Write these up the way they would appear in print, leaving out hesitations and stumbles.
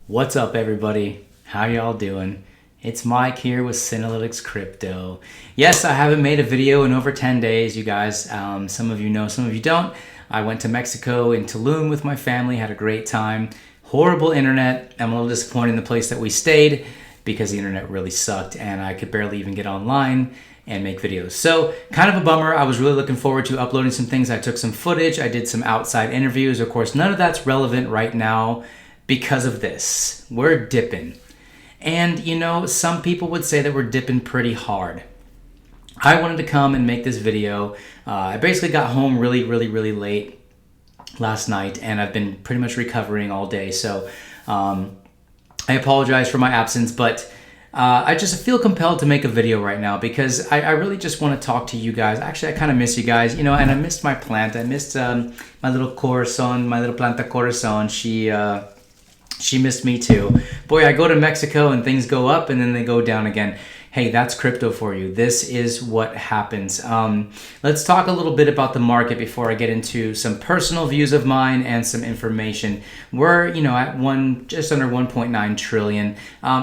What's up, everybody? How y'all doing? It's Mike here with Synalytics Crypto. Yes, I haven't made a video in over 10 days, you guys. Some of you know, some of you don't. I went to Mexico in Tulum with my family, had a great time. Horrible internet. I'm a little disappointed in the place that we stayed because the internet really sucked and I could barely even get online and make videos. So kind of a bummer. I was really looking forward to uploading some things. I took some footage. I did some outside interviews. Of course, none of that's relevant right now because of this. We're dipping. And you know, some people would say that we're dipping pretty hard. I wanted to come and make this video. I basically got home really late last night and I've been pretty much recovering all day. So I apologize for my absence, but I just feel compelled to make a video right now because I really just want to talk to you guys. Actually, I kind of miss you guys, you know, and I missed my plant. I missed my little corazon, my little planta corazon. She missed me too. Boy, I go to Mexico and things go up and then they go down again. Hey, that's crypto for you. This is what happens. Let's talk a little bit about the market before I get into some personal views of mine and some information. We're, you know, at just under 1.9 trillion.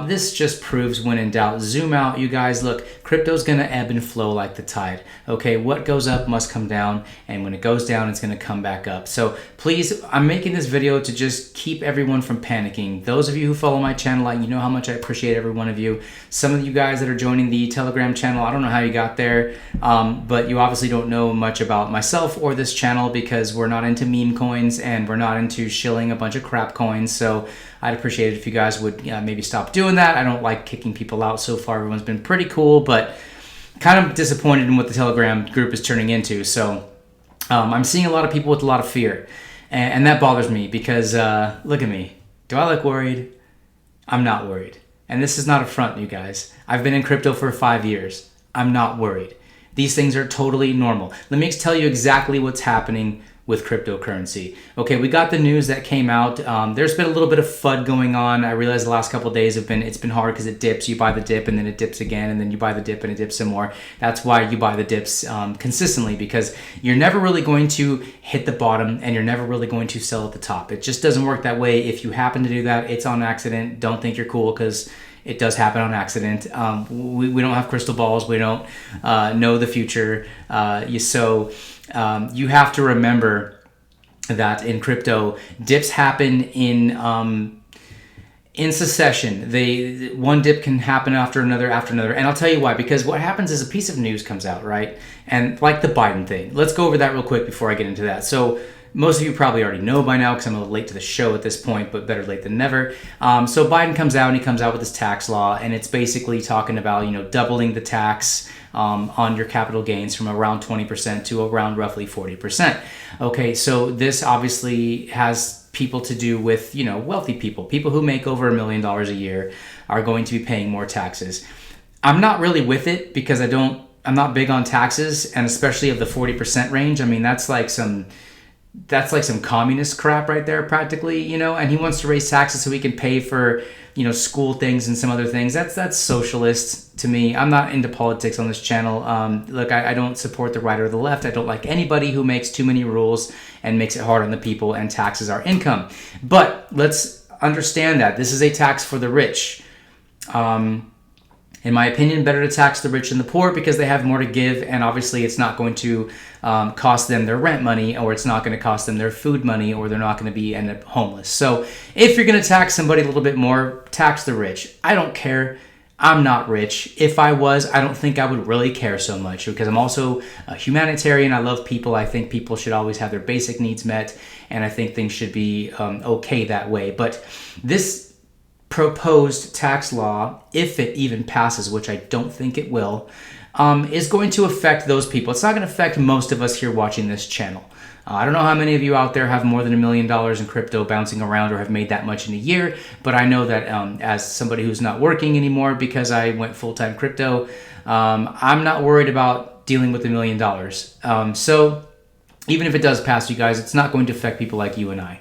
This just proves when in doubt. Zoom out, you guys. Look, crypto's gonna ebb and flow like the tide. Okay, what goes up must come down, and when it goes down, it's gonna come back up. So please, I'm making this video to just keep everyone from panicking. Those of you who follow my channel, you know how much I appreciate every one of you. Some of you guys that are joining the Telegram channel, I don't know how you got there, but you obviously don't know much about myself or this channel because we're not into meme coins and we're not into shilling a bunch of crap coins. So I'd appreciate it if you guys would maybe stop doing that. I don't like kicking people out so far. Everyone's been pretty cool, but kind of disappointed in what the Telegram group is turning into. So I'm seeing a lot of people with a lot of fear, and that bothers me because look at me. Do I look worried? I'm not worried. And this is not a front, you guys. I've been in crypto for 5 years. I'm not worried. These things are totally normal. Let me tell you exactly what's happening with cryptocurrency. Okay, we got the news that came out. There's been a little bit of FUD going on. I realize the last couple of days it's been hard because it dips. You buy the dip and then it dips again, and then you buy the dip and it dips some more. That's why you buy the dips consistently, because you're never really going to hit the bottom and you're never really going to sell at the top. It just doesn't work that way. If you happen to do that, it's on accident. Don't think you're cool because it does happen on accident. We don't have crystal balls. We don't know the future. You have to remember that in crypto, dips happen in succession. One dip can happen after another, and I'll tell you why. Because what happens is a piece of news comes out, right? And like the Biden thing, let's go over that real quick before I get into that. So most of you probably already know by now because I'm a little late to the show at this point, but better late than never. So Biden comes out and he comes out with this tax law, and it's basically talking about, you know, doubling the tax on your capital gains from around 20% to around roughly 40%. Okay, so this obviously has people to do with, you know, wealthy people. People who make over $1 million a year are going to be paying more taxes. I'm not really with it because I'm not big on taxes, and especially of the 40% range. I mean, that's like some communist crap right there, practically, you know. And he wants to raise taxes so he can pay for, you know, school things and some other things. That's socialist to me. I'm not into politics on this channel. Look, I don't support the right or the left. I don't like anybody who makes too many rules and makes it hard on the people and taxes our income. But let's understand that this is a tax for the rich. In my opinion, better to tax the rich and the poor because they have more to give, and obviously it's not going to cost them their rent money, or it's not going to cost them their food money, or they're not going to end up homeless. So if you're going to tax somebody a little bit more, tax the rich. I don't care. I'm not rich. If I was, I don't think I would really care so much because I'm also a humanitarian. I love people. I think people should always have their basic needs met, and I think things should be okay that way. But this proposed tax law, if it even passes, which I don't think it will, is going to affect those people. It's not going to affect most of us here watching this channel. I don't know how many of you out there have more than $1 million in crypto bouncing around or have made that much in a year, but I know that as somebody who's not working anymore because I went full-time crypto, I'm not worried about dealing with $1 million. So even if it does pass, you guys, it's not going to affect people like you and I.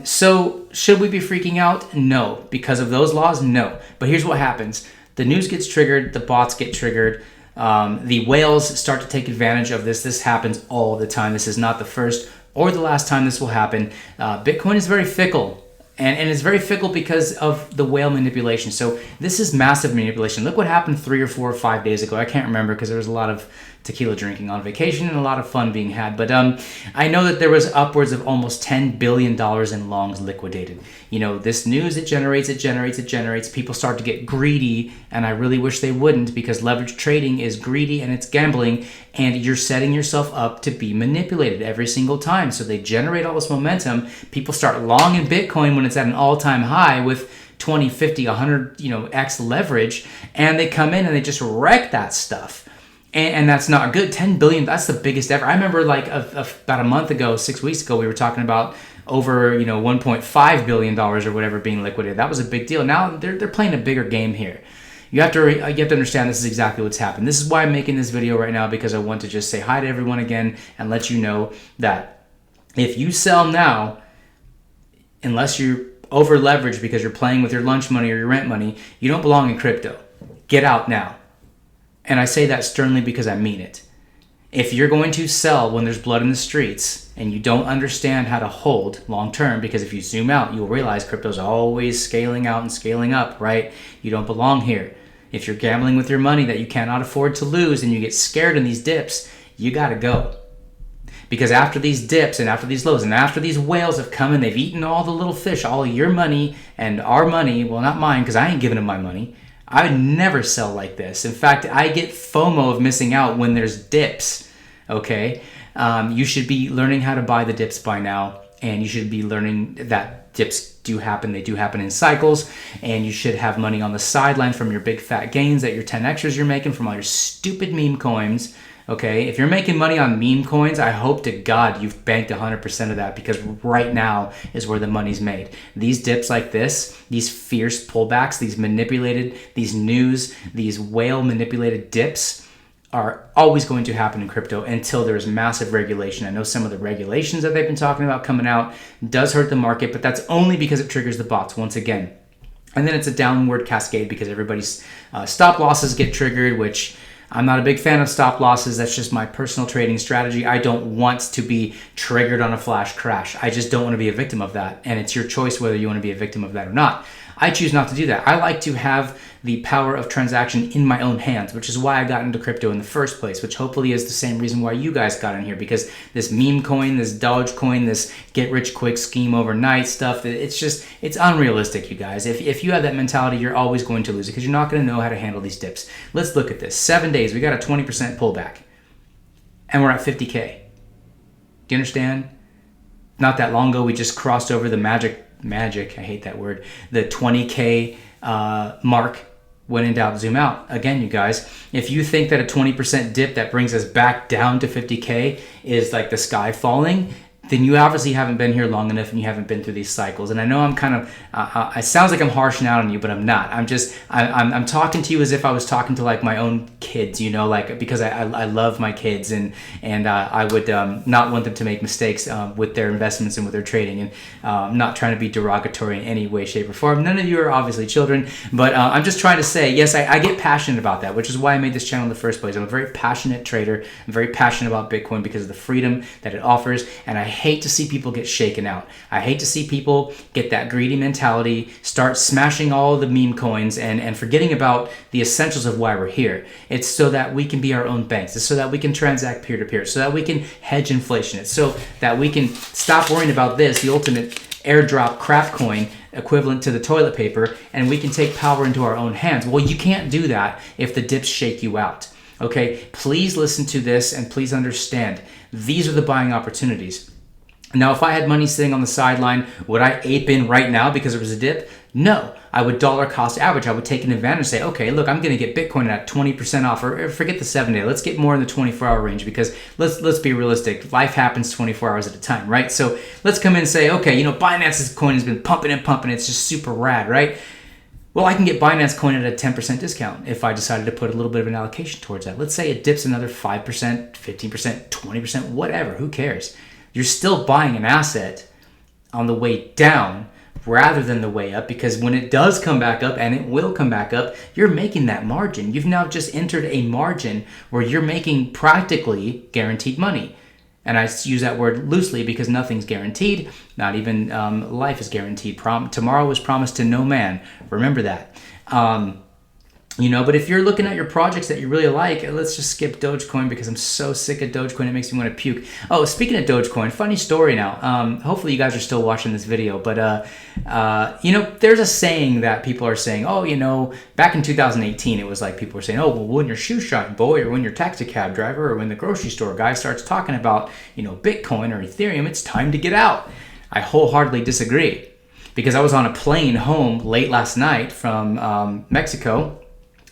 So should we be freaking out? No. Because of those laws? No. But here's what happens. The news gets triggered, the bots get triggered, the whales start to take advantage of this. This happens all the time. This is not the first or the last time this will happen. Bitcoin is very fickle. And it's very fickle because of the whale manipulation. So this is massive manipulation. Look what happened 3 or 4 or 5 days ago. I can't remember because there was a lot of tequila drinking on vacation and a lot of fun being had. But I know that there was upwards of almost $10 billion in longs liquidated. You know, this news, it generates. People start to get greedy, and I really wish they wouldn't, because leverage trading is greedy and it's gambling, and you're setting yourself up to be manipulated every single time. So they generate all this momentum. People start long in Bitcoin when it's at an all-time high with 20, 50, 100, X leverage, and they come in and they just wreck that stuff. And that's not good. 10 billion, that's the biggest ever. I remember like about a month ago, 6 weeks ago, we were talking about over, $1.5 billion or whatever being liquidated. That was a big deal. Now they're playing a bigger game here. You have to understand this is exactly what's happened. This is why I'm making this video right now, because I want to just say hi to everyone again and let you know that if you sell now, unless you're over leveraged because you're playing with your lunch money or your rent money, you don't belong in crypto. Get out now. And I say that sternly because I mean it. If you're going to sell when there's blood in the streets and you don't understand how to hold long term, because if you zoom out, you'll realize crypto's always scaling out and scaling up, right? You don't belong here. If you're gambling with your money that you cannot afford to lose and you get scared in these dips, you got to go. Because after these dips and after these lows and after these whales have come and they've eaten all the little fish, all your money and our money, well, not mine because I ain't giving them my money. I would never sell like this. In fact, I get FOMO of missing out when there's dips, okay? You should be learning how to buy the dips by now, and you should be learning that dips do happen. They do happen in cycles, and you should have money on the sideline from your big fat gains that your 10Xers you're making from all your stupid meme coins, okay? If you're making money on meme coins, I hope to God you've banked 100% of that, because right now is where the money's made. These dips like this, these fierce pullbacks, these manipulated, these news, these whale manipulated dips are always going to happen in crypto until there's massive regulation. I know some of the regulations that they've been talking about coming out does hurt the market, but that's only because it triggers the bots once again. And then it's a downward cascade because everybody's stop losses get triggered, which I'm not a big fan of stop losses. That's just my personal trading strategy. I don't want to be triggered on a flash crash. I just don't want to be a victim of that. And it's your choice whether you want to be a victim of that or not. I choose not to do that. I like to have the power of transaction in my own hands, which is why I got into crypto in the first place, which hopefully is the same reason why you guys got in here, because this meme coin, this Dogecoin, this get rich quick scheme overnight stuff, it's unrealistic, you guys. If you have that mentality, you're always going to lose it because you're not going to know how to handle these dips. Let's look at this. 7 days, we got a 20% pullback and we're at 50K. Do you understand? Not that long ago, we just crossed over the magic, I hate that word, the 20K mark. When in doubt, zoom out. Again, you guys, if you think that a 20% dip that brings us back down to 50K is like the sky falling, then you obviously haven't been here long enough and you haven't been through these cycles. And I know I'm kind of, it sounds like I'm harshing out on you, but I'm not. I'm talking to you as if I was talking to like my own kids, like, because I love my kids and I would not want them to make mistakes with their investments and with their trading. And I'm not trying to be derogatory in any way, shape, or form. None of you are obviously children, but I'm just trying to say, yes, I get passionate about that, which is why I made this channel in the first place. I'm a very passionate trader. I'm very passionate about Bitcoin because of the freedom that it offers, and I hate to see people get shaken out. I hate to see people get that greedy mentality, start smashing all the meme coins and forgetting about the essentials of why we're here. It's so that we can be our own banks. It's so that we can transact peer-to-peer, so that we can hedge inflation. It's so that we can stop worrying about this, the ultimate airdrop crap coin equivalent to the toilet paper, and we can take power into our own hands. Well, you can't do that if the dips shake you out. Okay, please listen to this and please understand. These are the buying opportunities. Now, if I had money sitting on the sideline, would I ape in right now because there was a dip? No, I would dollar cost average. I would take an advantage and say, okay, look, I'm going to get Bitcoin at 20% off, or forget the 7 day. Let's get more in the 24-hour range, because let's be realistic. Life happens 24 hours at a time, right? So let's come in and say, okay, Binance's coin has been pumping and pumping. It's just super rad, right? Well, I can get Binance coin at a 10% discount if I decided to put a little bit of an allocation towards that. Let's say it dips another 5%, 15%, 20%, whatever, who cares? You're still buying an asset on the way down rather than the way up, because when it does come back up, and it will come back up, you're making that margin. You've now just entered a margin where you're making practically guaranteed money. And I use that word loosely because nothing's guaranteed. Not even life is guaranteed. Tomorrow was promised to no man. Remember that. But if you're looking at your projects that you really like, let's just skip Dogecoin because I'm so sick of Dogecoin. It makes me want to puke. Oh, speaking of Dogecoin, funny story now. Hopefully you guys are still watching this video, but there's a saying that people are saying, back in 2018, it was like people were saying, oh, well, when your shoe shine boy, or when your taxi cab driver, or when the grocery store guy starts talking about, Bitcoin or Ethereum, it's time to get out. I wholeheartedly disagree because I was on a plane home late last night from Mexico.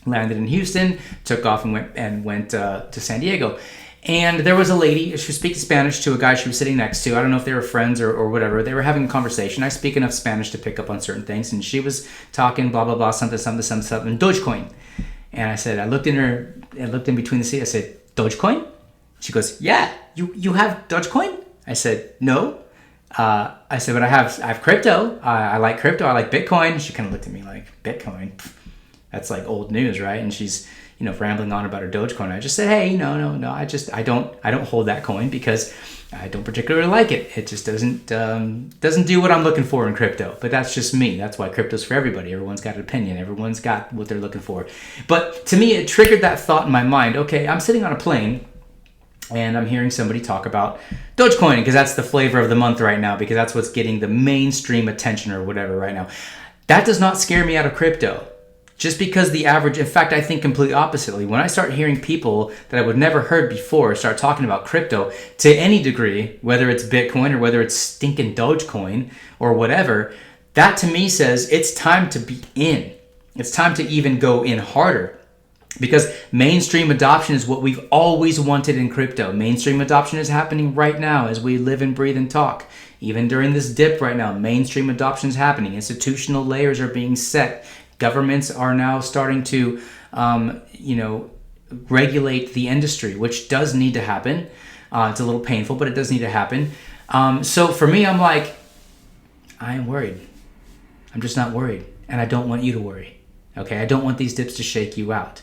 Landed in Houston, took off and went to San Diego. And there was a lady, she was speaking Spanish to a guy she was sitting next to. I don't know if they were friends or whatever. They were having a conversation. I speak enough Spanish to pick up on certain things. And she was talking blah, blah, blah, something, Dogecoin. And I said, I looked in between the seat. I said, Dogecoin? She goes, yeah, you have Dogecoin? I said, no. I said, but I have crypto. I like crypto. I like Bitcoin. She kind of looked at me like, Bitcoin? That's like old news, right? And she's, rambling on about her Dogecoin. I just said, hey, no. I don't hold that coin because I don't particularly like it. It just doesn't do what I'm looking for in crypto. But that's just me. That's why crypto's for everybody. Everyone's got an opinion. Everyone's got what they're looking for. But to me, it triggered that thought in my mind. Okay, I'm sitting on a plane and I'm hearing somebody talk about Dogecoin because that's the flavor of the month right now, because that's what's getting the mainstream attention or whatever right now. That does not scare me out of crypto. Just because the average, in fact, I think completely oppositely. When I start hearing people that I would never heard before start talking about crypto to any degree, whether it's Bitcoin or whether it's stinking Dogecoin or whatever, that to me says it's time to be in. It's time to even go in harder. Because mainstream adoption is what we've always wanted in crypto. Mainstream adoption is happening right now as we live and breathe and talk. Even during this dip right now, mainstream adoption is happening. Institutional layers are being set. Governments are now starting to, regulate the industry, which does need to happen. It's a little painful, but it does need to happen. So for me, I'm like, I am worried. I'm just not worried. And I don't want you to worry. Okay? I don't want these dips to shake you out.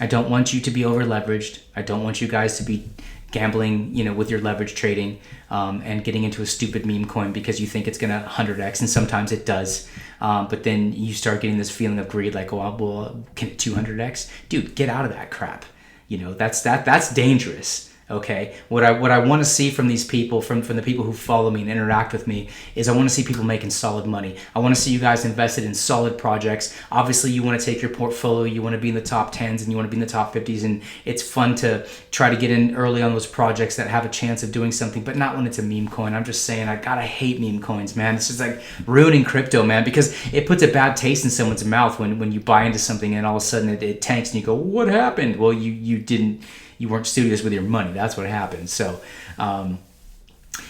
I don't want you to be over leveraged. I don't want you guys to be gambling, with your leverage trading and getting into a stupid meme coin because you think it's going to 100x, and sometimes it does. But then you start getting this feeling of greed, like, oh, well, can it 200x? Dude, get out of that crap. That's dangerous. Okay, what I want to see from these people, from the people who follow me and interact with me, is I want to see people making solid money. I want to see you guys invested in solid projects. Obviously, you want to take your portfolio, you want to be in the top 10s and you want to be in the top 50s, and it's fun to try to get in early on those projects that have a chance of doing something, but not when it's a meme coin. I'm just saying, I hate meme coins, man. It's just like ruining crypto, man, because it puts a bad taste in someone's mouth when you buy into something and all of a sudden it tanks and you go, what happened? Well, you weren't studious with your money. That's what happened. So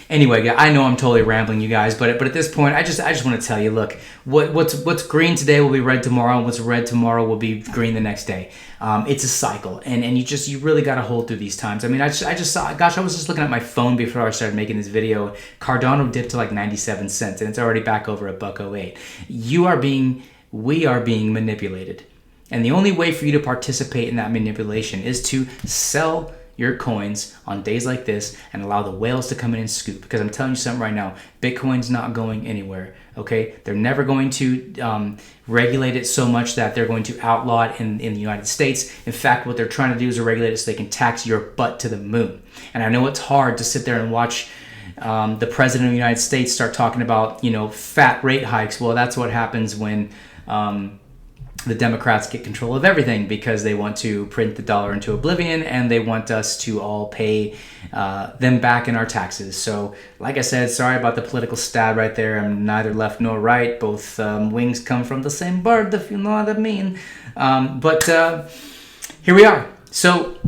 anyway, I know I'm totally rambling, you guys, but at this point, I just want to tell you, look, what's green today will be red tomorrow, and what's red tomorrow will be green the next day. It's a cycle, and you really got to hold through these times. I mean, I just saw, gosh, I was just looking at my phone before I started making this video. Cardano dipped to like 97 cents, and it's already back over $1.08. We are being manipulated. And the only way for you to participate in that manipulation is to sell your coins on days like this and allow the whales to come in and scoop. Because I'm telling you something right now, Bitcoin's not going anywhere, okay? They're never going to regulate it so much that they're going to outlaw it in the United States. In fact, what they're trying to do is regulate it so they can tax your butt to the moon. And I know it's hard to sit there and watch the president of the United States start talking about, fat rate hikes. Well, that's what happens when the Democrats get control of everything, because they want to print the dollar into oblivion and they want us to all pay them back in our taxes. So like I said, sorry about the political stab right there. I'm neither left nor right. Both wings come from the same bird, if you know what I mean. But here we are. So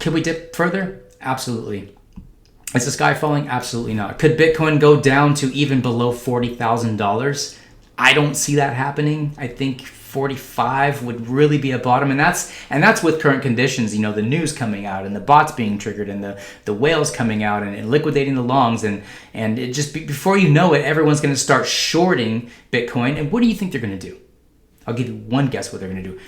could we dip further? Absolutely. Is the sky falling? Absolutely not. Could Bitcoin go down to even below $40,000? I don't see that happening. I think 45 would really be a bottom, and that's with current conditions, the news coming out and the bots being triggered and the whales coming out and liquidating the longs, and it just before you know it, everyone's going to start shorting Bitcoin. And what do you think they're going to do? I'll give you one guess what they're going to do.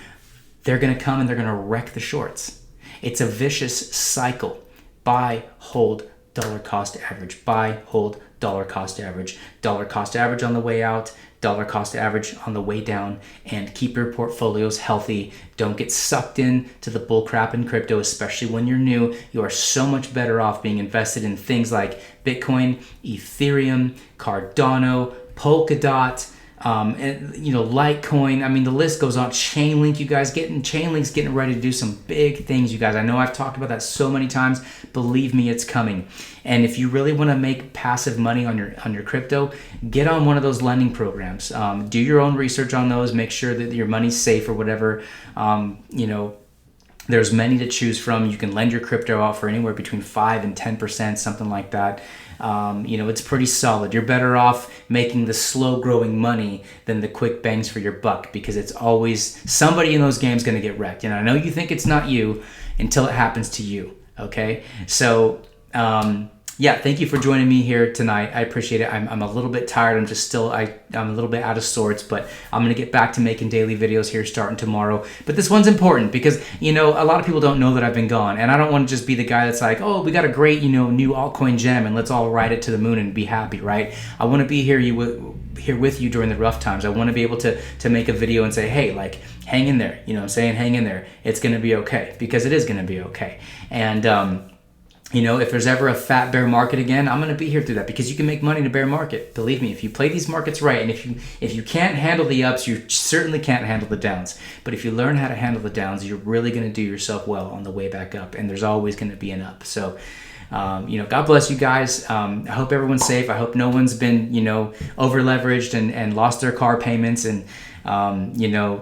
They're going to come and they're going to wreck the shorts. It's a vicious cycle. Buy, hold, dollar cost average. Buy, hold, dollar cost average. Dollar cost average on the way out, dollar cost average on the way down, and keep your portfolios healthy. Don't get sucked in to the bull crap in crypto, especially when you're new. You are so much better off being invested in things like Bitcoin, Ethereum, Cardano, Polkadot, and Litecoin. I mean, the list goes on. Chainlink, you guys, Chainlink's getting ready to do some big things, you guys. I know I've talked about that so many times. Believe me, it's coming. And if you really want to make passive money on your crypto, get on one of those lending programs. Do your own research on those. Make sure that your money's safe or whatever. There's many to choose from. You can lend your crypto out for anywhere between 5 and 10%, something like that. It's pretty solid. You're better off making the slow growing money than the quick bangs for your buck, because it's always somebody in those games going to get wrecked. And I know you think it's not you until it happens to you. Okay. So, thank you for joining me here tonight. I appreciate it. I'm a little bit tired. I'm a little bit out of sorts, but I'm going to get back to making daily videos here starting tomorrow. But this one's important because, a lot of people don't know that I've been gone, and I don't want to just be the guy that's like, oh, we got a great, new altcoin gem and let's all ride it to the moon and be happy, right? I want to be here with you during the rough times. I want to be able to make a video and say, hey, like, hang in there. Hang in there. It's going to be okay, because it is going to be okay. And, if there's ever a fat bear market again, I'm going to be here through that, because you can make money in a bear market. Believe me, if you play these markets right, and if you can't handle the ups, you certainly can't handle the downs. But if you learn how to handle the downs, you're really going to do yourself well on the way back up, and there's always going to be an up. So, God bless you guys. I hope everyone's safe. I hope no one's been, over leveraged and lost their car payments and,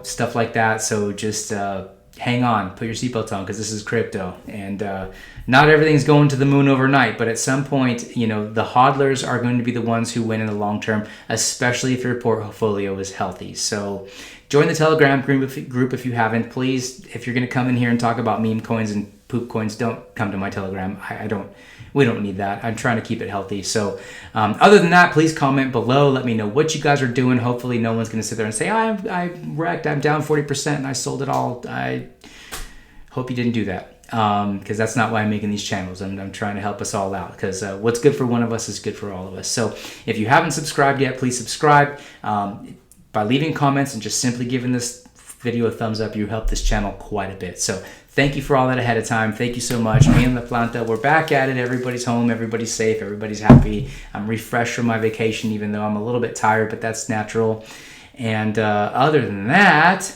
stuff like that. So just hang on, put your seatbelt on, because this is crypto, and not everything's going to the moon overnight, but at some point, the hodlers are going to be the ones who win in the long term, especially if your portfolio is healthy. So join the Telegram group if you haven't. Please, if you're going to come in here and talk about meme coins and poop coins, don't come to my Telegram. We don't need that. I'm trying to keep it healthy. So other than that, please comment below. Let me know what you guys are doing. Hopefully no one's going to sit there and say, I wrecked, I'm down 40% and I sold it all. I hope you didn't do that, because that's not why I'm making these channels. I'm trying to help us all out, because what's good for one of us is good for all of us. So if you haven't subscribed yet, please subscribe. By leaving comments and just simply giving this video a thumbs up, you help this channel quite a bit. So thank you for all that ahead of time. Thank you so much. Me and La Planta, we're back at it. Everybody's home. Everybody's safe. Everybody's happy. I'm refreshed from my vacation, even though I'm a little bit tired, but that's natural. And other than that,